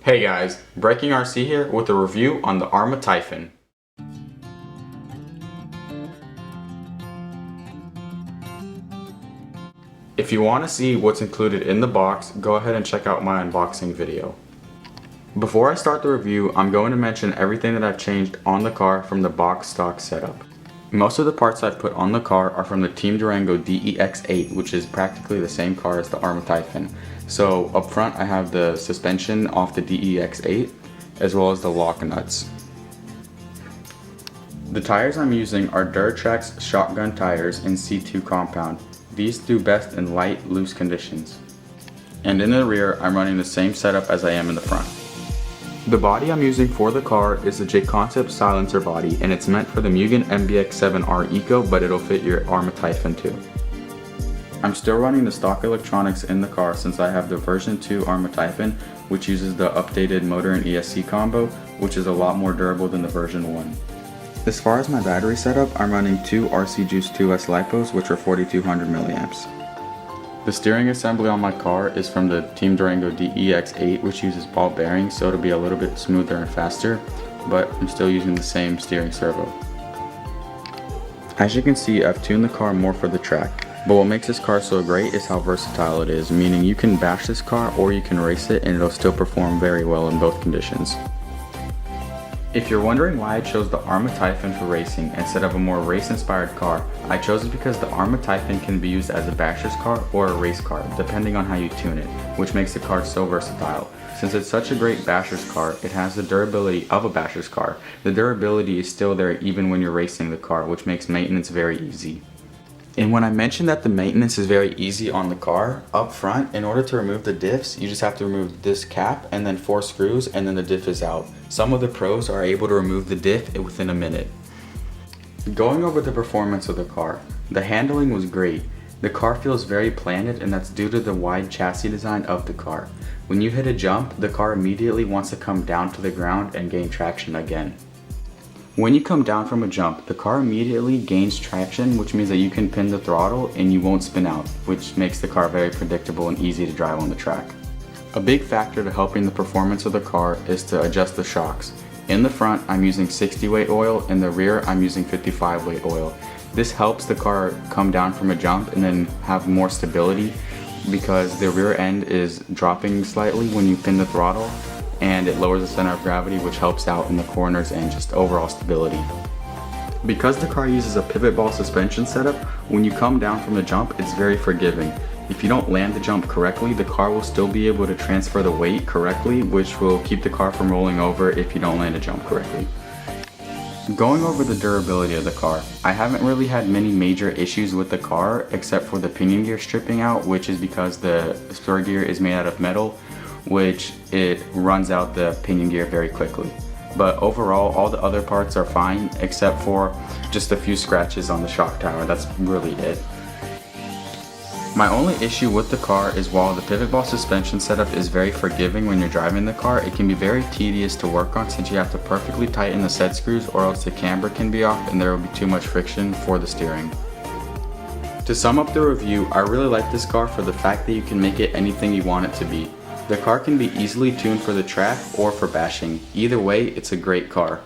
Hey guys, Breaking RC here with a review on the Arrma Typhon. If you want to see what's included in the box, go ahead and check out my unboxing video. Before I start the review, I'm going to mention everything that I've changed on the car from the box stock setup. Most of the parts I've put on the car are from the Team Durango DEX8, which is practically the same car as the Arrma Typhon. So up front I have the suspension off the DEX8 as well as the lock nuts. The tires I'm using are Duratrax shotgun tires in C2 compound. These do best in light, loose conditions. And in the rear I'm running the same setup as I am in the front. The body I'm using for the car is the J-Concept silencer body, and it's meant for the Mugen MBX7R Eco, but it'll fit your Arrma Typhon too. I'm still running the stock electronics in the car since I have the version 2 Arrma Typhon, which uses the updated motor and ESC combo, which is a lot more durable than the version 1. As far as my battery setup, I'm running two RC Juice 2S LiPos, which are 4200 milliamps. The steering assembly on my car is from the Team Durango DEX8, which uses ball bearings, so it'll be a little bit smoother and faster, but I'm still using the same steering servo. As you can see, I've tuned the car more for the track, but what makes this car so great is how versatile it is, meaning you can bash this car or you can race it and it'll still perform very well in both conditions. If you're wondering why I chose the Arrma Typhon for racing instead of a more race-inspired car, I chose it because the Arrma Typhon can be used as a basher's car or a race car, depending on how you tune it, which makes the car so versatile. Since it's such a great basher's car, it has the durability of a basher's car. The durability is still there even when you're racing the car, which makes maintenance very easy. And when I mentioned that the maintenance is very easy on the car, up front, in order to remove the diffs, you just have to remove this cap and then 4 screws and then the diff is out. Some of the pros are able to remove the diff within a minute. Going over the performance of the car, the handling was great. The car feels very planted, and that's due to the wide chassis design of the car. When you hit a jump, the car immediately wants to come down to the ground and gain traction again. When you come down from a jump, the car immediately gains traction, which means that you can pin the throttle and you won't spin out, which makes the car very predictable and easy to drive on the track. A big factor to helping the performance of the car is to adjust the shocks. In the front, I'm using 60 weight oil, in the rear, I'm using 55 weight oil. This helps the car come down from a jump and then have more stability because the rear end is dropping slightly when you pin the throttle, and it lowers the center of gravity, which helps out in the corners and just overall stability. Because the car uses a pivot ball suspension setup, when you come down from the jump, it's very forgiving. If you don't land the jump correctly, the car will still be able to transfer the weight correctly, which will keep the car from rolling over if you don't land a jump correctly. Going over the durability of the car, I haven't really had many major issues with the car except for the pinion gear stripping out, which is because the spur gear is made out of metal, which it runs out the pinion gear very quickly. But overall, all the other parts are fine except for just a few scratches on the shock tower. That's really it. My only issue with the car is while the pivot ball suspension setup is very forgiving when you're driving the car, it can be very tedious to work on since you have to perfectly tighten the set screws or else the camber can be off and there will be too much friction for the steering. To sum up the review, I really like this car for the fact that you can make it anything you want it to be. The car can be easily tuned for the track or for bashing. Either way, it's a great car.